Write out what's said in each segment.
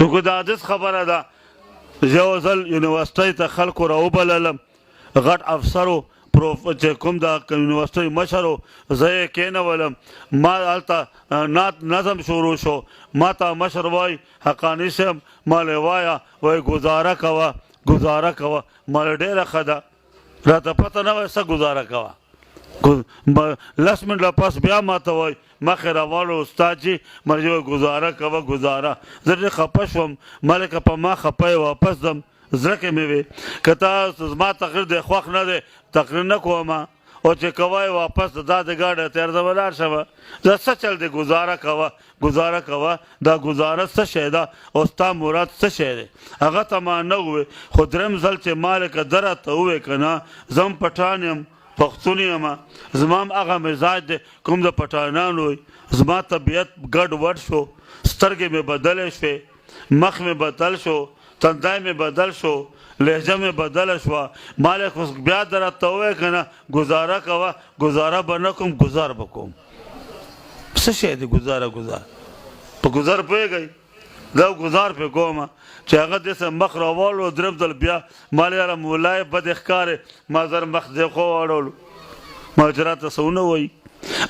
چونکه د حدیث خبره ده یو ځل یونیورسټۍ ته خلکو راوبللم غټ افسرو چې کوم د یونیورسټۍ مشر و زه یې کېنولم ما هلته نظم شروع شو ما ته مشر وایي حقاني صاحب مالې وایه وایي ګزاره کوه ګزاره کوه مالې ډېره ښه ده راته پته نه وایي څه ګزاره کوه 10 منټه پس بیا ما ته وایي مخې راواړو استاد جي مالې وایي ګزاره کوه ګزاره زه ډېر خفه شوم مالې که په ما خفه یې واپس ځم زړه کې مې وي که تا زما تقریر دی خوښ نه دی تقریر نه کوم او چې کوی واپس دا د ګاډه تېر ځه ولاړ شوه دا څه چل دی ګزاره کوه ګزاره کوه دا ګزاره څه شی ده او ستا مراد څه شی دی هغه ته ما نه ووې خو درېم ځل چې ما لکه ده راته ووې که نه زه هم پټان یم پښتون یم زما هم هغه مزاج دی کوم د پټانانو وي زما طبیعت ګډ وډ شو سترګې مې بدلې شوې مخ مې بدل شو تندی مې بدل شو لهجه مې بدله شوه ما لک بیا در راته ووایې که نه ګزاره کوه ګزاره به نه کوم ګزار به کوم څه شی دی ګزاره ګزار په ګزار پوهېږئ دا ګزار پې کومه چې هغه داسې مخ راواړو درېم ځل بیا ما یاره ملا یې بدې ښکارې ما زر مخ دې خوا واړولو ما چې راته څه ونه وایي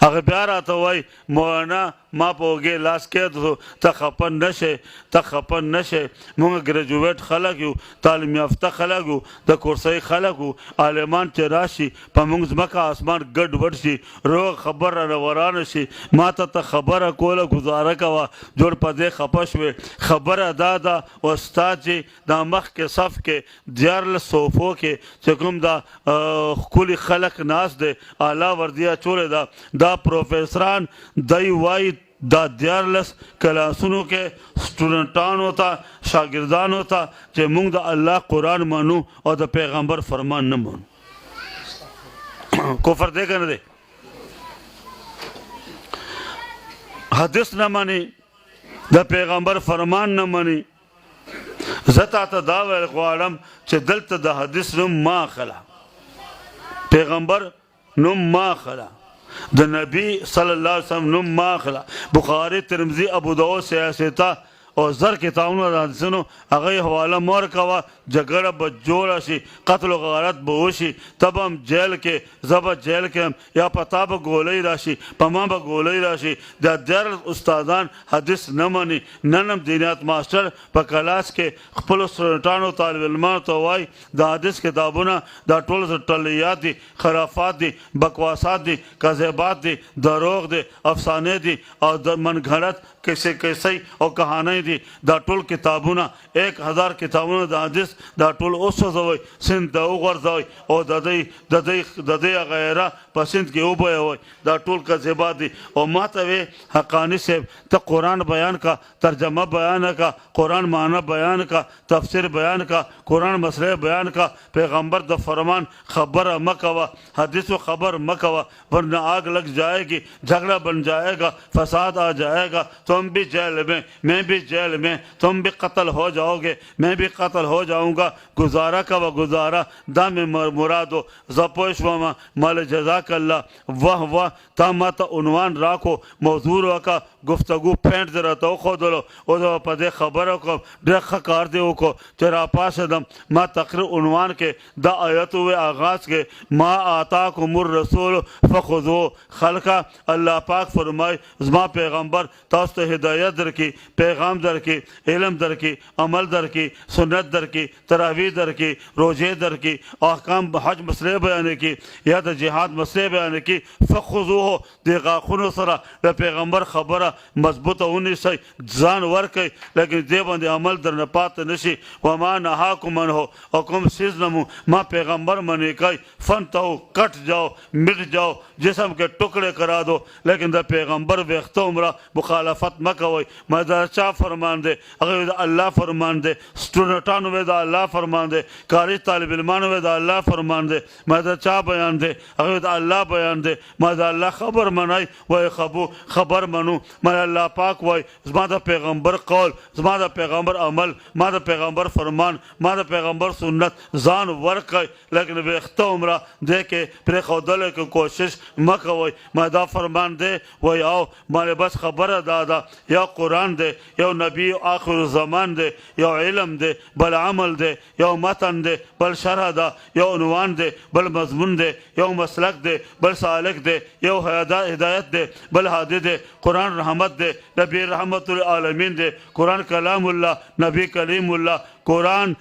هغه بیا راته وایي مولانا ما په اوږې لاس کېدو ته خفه نه شې ته خفه نه شې مونږ ګریجویټ خلک یو تعلیم یافته خلک یو د کورسۍ خلک یو عالمان چې راشي په مونږ ځمکه اسمان ګډ وډ شي روغ خبر را ورانه شي ما ته خبره کوله ګزاره کوه جوړ په دې خفه شوې خبره دا ده استاد چې دا مخکې صف کې 14 صوفو کې چې کوم دا ښکلي خلک ناست دی اعلی وردیه چولې ده دا پروفیسران دی وایي دا 14 کلاسونو کې سټوډنټانو ته شاګردانو ته چې موږ د الله قرآن منو او د پیغمبر فرمان نه منو کفر دی که نه دی حدیث نه مني د پیغمبر فرمان نه مني زه تاته دا ویل غواړم چې دلته د حدیث نوم ما اخله پیغمبر نوم ما اخله د نبی صلی الله علیه وسلم نوم ما اخله بخاري ترمذي ابو داود سیاسته او زر کتابونو د حدیثونو هغه یې حواله مه ورکوه جګړه به جوړه شي قتل و غارت به وشي ته به هم جیل کې زه به جیل کې یم یا په تا به ګولۍ راشي په ما به ګولۍ راشي دا 14 استادان حدیث نه مني نن هم دینیات ماسټر په کلاس کې خپلو سټوډنټانو طالب علمانو ته وایي د حدیث کتابونه دا ټول ټلیات دي خرافات دي بکواسات دي کذبات دي دروغ دي افسانې دي او د منګړت کیسې او کہانی دي دا ټول کتابونه 1000 کتابونه د حدیث دا ټول وسوځوئ سیند ته وغورځوئ او د دې غیره په سیند کې وبهوئ دا ټول کذبات دي او ما ته وې حقاني صاحب ته قرآن بیان کا ترجمه بیان کا قرآن معنی بیان کا تفسیر بیان کا قرآن مسئلے بیان کا پیغمبر د فرمان خبر مه کوه حدیث و خبر مه کوه ورنہ آگ لگ جائے گی جھگڑا بن جائے گا فساد آ جائے گا تم بھی جیل میں میں بھی جیل میں تم بھی قتل ہو جاؤ گے میں بھی قتل ہو جاؤں گا گزارا کا و گزارا دا میں مرادو زپوش وما مال جزاک اللہ واہ واہ تا ما تا عنوان راکو موضوع راکا گفتگو پینٹ ذرا تو خودلو او دا پا دے خبرو کو ڈرخ کار دیو کو چرا پاس دم ما تقریر عنوان کے دا آیتو آغاز کے ما آتاکم الرسول فخذو خلقا اللہ پاک فرمائے زما پیغمبر تاسو ته هدایت درکې پیغام درکې علم درکې عمل درکې سنت درکې تراویح درکې روزې درکې احکام حج مسلې بیان کړي یا د جهاد مسلې بیان کړي فخذوه د غاښونو سره د پیغمبر خبره مضبوطه ونیسئ ځان ورکئ لیکن دې باندې عمل درنه پاتې نشي وما نهاکم عنه او کوم څیز نه ما پیغمبر منې کوي فنتهو کٹ جاؤ مٹ جاؤ جسم کے ٹکڑے کرا دو لیکن دا پیغمبر ویختہ عمرہ مخالفت مکوئی میں دا چا فرمان دے اگر دا اللہ فرمان دے سٹوڈنٹانو وے دا اللہ فرمان دے کاری طالب علمانو وے دا اللہ فرمان دے میں دا چا بیان دے اگر دا اللہ بیان دے میں دا اللہ خبر منائی وے خبر منو میں اللہ پاک وے زما دا پیغمبر قول زما دا پیغمبر عمل ما دا پیغمبر فرمان ما دا پیغمبر سنت زان ورکای لیکن ویختہ عمرہ دے کے پر خودلے کی کوشش مکوئی میں دا فرمان دے وی آو مانے بس خبر دادا یو قرآن دی یو نبی آخر الزمان دی یو علم دی بل عمل دی یو متن دی بل شرح ده یو عنوان دی بل مضمون دی یو مسلک دی بل سالک دی یو هدایت دی بل هادی دی قرآن رحمت دی نبی رحمت العالمین دی قرآن کلام اللہ نبی کلیم اللہ قرآن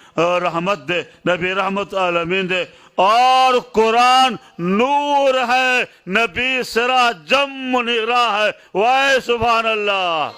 رحمت دے نبی رحمت عالمین دے اور قرآن نور ہے نبی سراجم منیرہ ہے وائے سبحان اللہ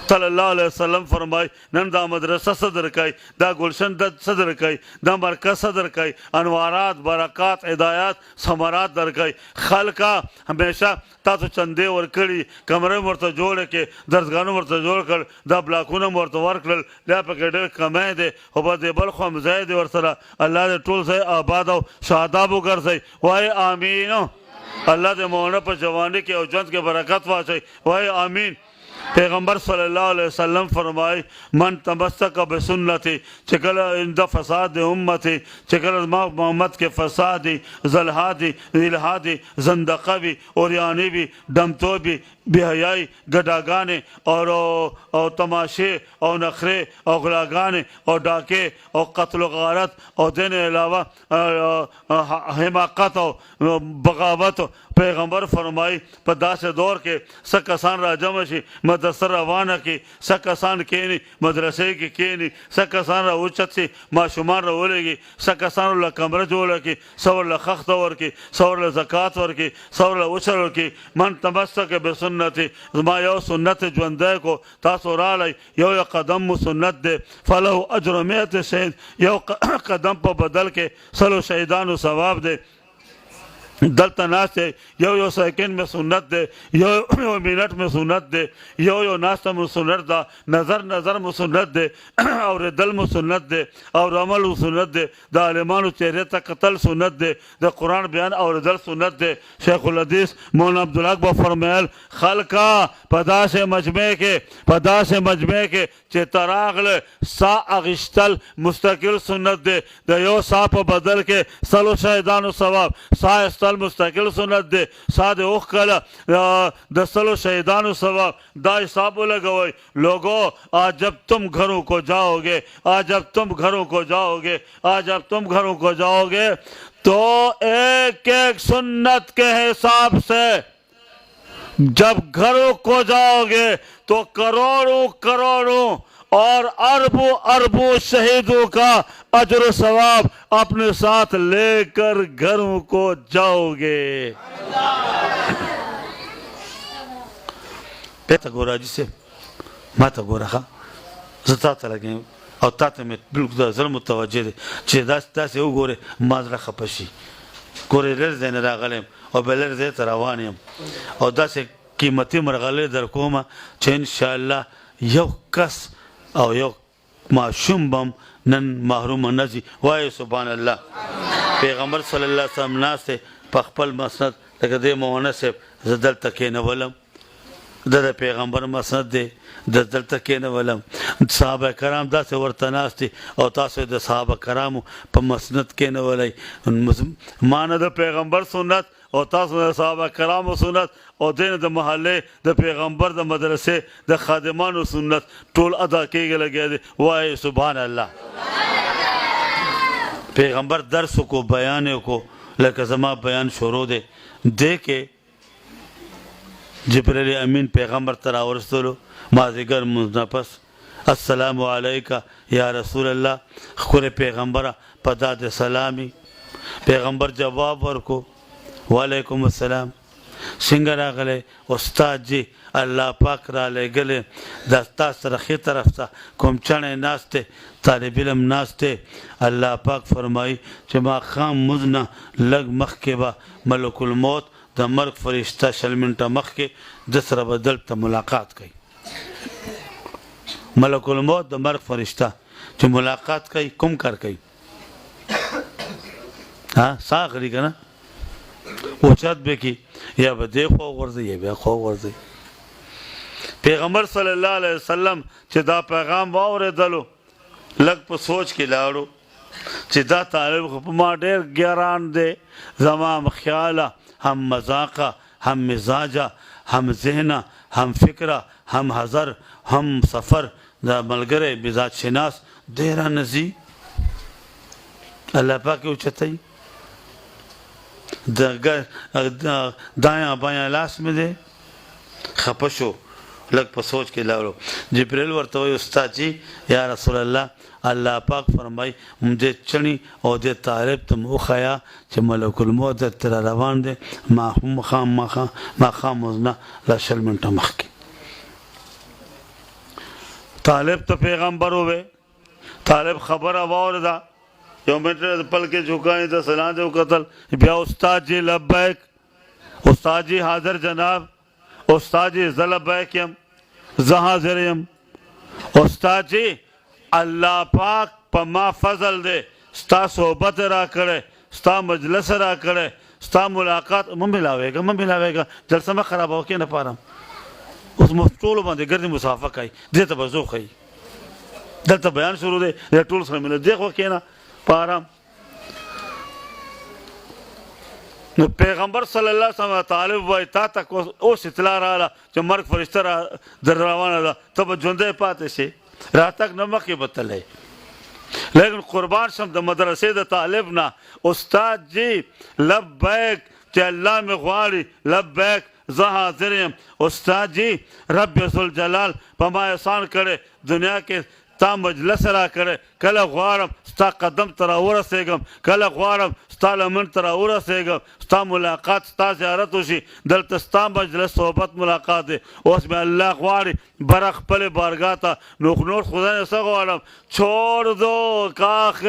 صلی اللہ علیہ وسلم فرمائی نن دا مدرسہ صدر کئی دا گلشن صدر کئی دا مرکز صدر کئی انوارات برکات ہدایات ثمرات در کئی خلقہ ہمیشہ تاسو چندے ورکړي کمرې ورته جوړ کې درسګانو ورته جوړ کړ دا بلاکونه ورته ورکړل دا پکې ډېر کمای دی خو په دې بل خو هم ځای دی ورسره الله دې ټول ځای آباد او شاداب وګرځوي وایي آمین الله دې مولانا په جوانی کې او ژوند کې برکت واچوي وایي آمین پیغمبر صلی اللہ علیہ وسلم فرمائی من تمسک بسنتی چکل اندہ فساد امتی چکل محمد کے فسادی زلحادی ذلحادی زندقہ بھی اوریانی بھی ڈمتو بھی بے حیائی گڈاگانے اور تماشے اور نخرے اور غلاگانے اور ڈاکے اور قتل و غارت اور دین علاوہ حماقت اور بغاوت پیغمبر فرمائی پر داس دور کے سکسان راجمشی مدرسہ روانہ کی سکسان کینی مدرسے کی کینی سکسان را اوچت سی معشومان را اولے گی سکسان اللہ کمرہ جوڑا کی سور اللہ خخت ور کی سور اللہ زکاة ور کی سور اللہ اوچر ور کی من تمسک بسنتی ما یو سنت جوندے کو تاسو را لئی یو قدم سنت دے فلہو اجر میت شہید یو قدم پر بدل کے سلو شہیدان و ثواب دے دلتا ناس دے یو سیکنڈ میں سنت دے یو منٹ میں سنت دے یو ناستہ میں سنت دا نظر میں سنت دے اور دل میں سنت دے اور عمل میں سنت دے دا علمان و چہرے تک قتل سنت دے دا قرآن بیان اور دل سنت دے شیخ الحدیث مولانا عبدالحق فرمیل خلقہ پدا سے مجمع کے چہ تراغل سا اغشتل مستقل سنت دے دا یو سا پا بدل کے سلو شہدان و ثواب سا استل مستقل سنت دے ساد اوخ کلا دسلو شہیدان و ثواب دا حساب لگوئی لوگو آج جب تم گھروں کو جاؤ گے تو ایک سنت کے حساب سے جب گھروں کو جاؤ گے تو کروڑوں اور اربوں شہیدوں کا اجر و ثواب اپنے ساتھ لے کر گھروں کو جاؤ گے پیتا گورا جسے ماتا گورا خواہ زتا تا لگیں او تا تا میں بلکل دا ظلم متوجہ دے چھے دا سے او گورے ماز رکھا پشی گورے رز دین راغلیم او بلر دے تراوانیم او دا سے قیمتی مرغلے در کوما چھے انشاءاللہ یو کس او یو معشوم بم نن محروم نزی وائے سبحان اللہ پیغمبر صلی اللہ علیہ وسلم ناستے پخپل مسند لکہ دے مولانا سے زدل تکین ولم دا پیغمبر مسند دے دل تکین ولم صحابہ کرام دا سے ورطناستی او تاسو دا صحابہ کرامو پا مسند کین ولی مانا دا پیغمبر سنت او تاسو دا صحابہ کرامو سنت او دین دا محلے دا پیغمبر دا مدرسے دا خادمانو سنت ٹول ادا کی گے لگے دے وائے سبحان اللہ پیغمبر درس کو بیانے کو لکہ زمان بیان شروع دے کے جبریل امین پیغمبر تراورستلو مازیگر مزنپس السلام علیکہ یا رسول اللہ خور پیغمبر پداد سلامی پیغمبر جواب ورکو وعلیکم السلام سنگر آگلے استاد جی اللہ پاک را لے گلے دستا سرخی طرف تا کم چنے ناستے طالب علم ناستے اللہ پاک فرمائی چھ ما خام مزنا لگ مخ کے با ملک الموت دا مرگ فرشتہ شلمنٹا مخ کے دس رب دل تا ملاقات کئی ملک الموت دا مرگ فرشتہ چھ ملاقات کئی کم کر کئی ہاں ساکھ لی کنا اوچت بے کی یا با دے خواہ ورزی یا بے خواہ ورزی پیغمبر صلی اللہ علیہ وسلم چھ دا پیغام واورے دلو لگ پا سوچ کے لارو چھ دا طالب خب ما دیر گیران دے زمان خیالہ ہم مذاقہ ہم مزاجہ ہم ذہنہ هم فکره هم حضر هم سفر دا ملګری بذات شناس دی را نزي الله پاک اوچتای دایاں بایاں لاس میں دے خپه شو لږ په سوچ کې لاړو جبرائیل ورته وایي استاد جی یا رسول الله الله پاک فرمای مجھے چنی او دې طالب ته وښیه چې ملک الموت تر روان دی ماښام وزنه لا شل منټه مخکې طالب ته پیغمبر ووی طالب خبره واورېده یو منټ پل کې جھکائیں ته سلام دې وکتل بیا استاد جی لبیک استاد جی حاضر جناب استاد جی زه لبیک یم زه حاضر یم استاد جی الله پاک په ما فضل دی ستا صحبت را کړی ستا مجلس را کړی ستا ملاقات مه ملاویږه جلسه مه خرابوه کې نه پارم اوس ټولو باندې ګرځي مسافه کوي دې ته به زو ښایي دلته بیان شروع دی ټول سره مله دې خوا کښېنه په آرام نو پیغمبر صلی الله علیه وسلم طالب وایي تا ته اوس اطلاع راغله چې مرګ فرشته را در روانه ده ته به ژوندی پاتې شې راتګ نه مخکې به تللی لیکن قربان شم د مدرسې د طالب نه استاد جی لبیک چې الله مې غواړي لبیک زه حاضر یم استاد جی رب ذوالجلال په ما احسان کړی دنیا کې تا مجلس را کړی کله غواړم ستا قدم ته راورسېږم کله غواړم ستا لمن ته راورسېږم ستا ملاقات ستا زیارت وشي دلته ستا مجلس صحبت ملاقات دی اوس مې الله غواړي بره خپلې بارګاه ته نور خدای نه څه غواړم چھوڑ دو کاخ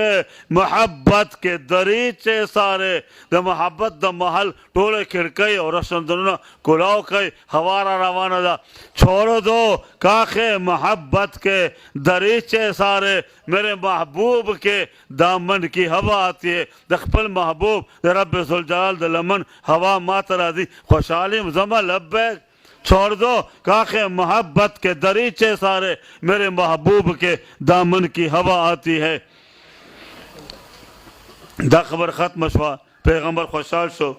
محبت کے دریچے سارے د محبت د محل ټوله کړکۍ او رسندرونه کلاو کوي هوا را روانه ده چھوڑ دو کاخ محبت کے دریچے سارے میرے محبوب کے دامن کی ہوا آتی ہے د خپل محبوب د رب ذوالجلال د لمن ہوا ماته راځي خوشحالي زما لبیک چھوڑ دو کاخ محبت کے دریچے سارے میرے محبوب کے دامن کی ہوا آتی ہے دا خبر ختم شوا پیغمبر خوشحال شو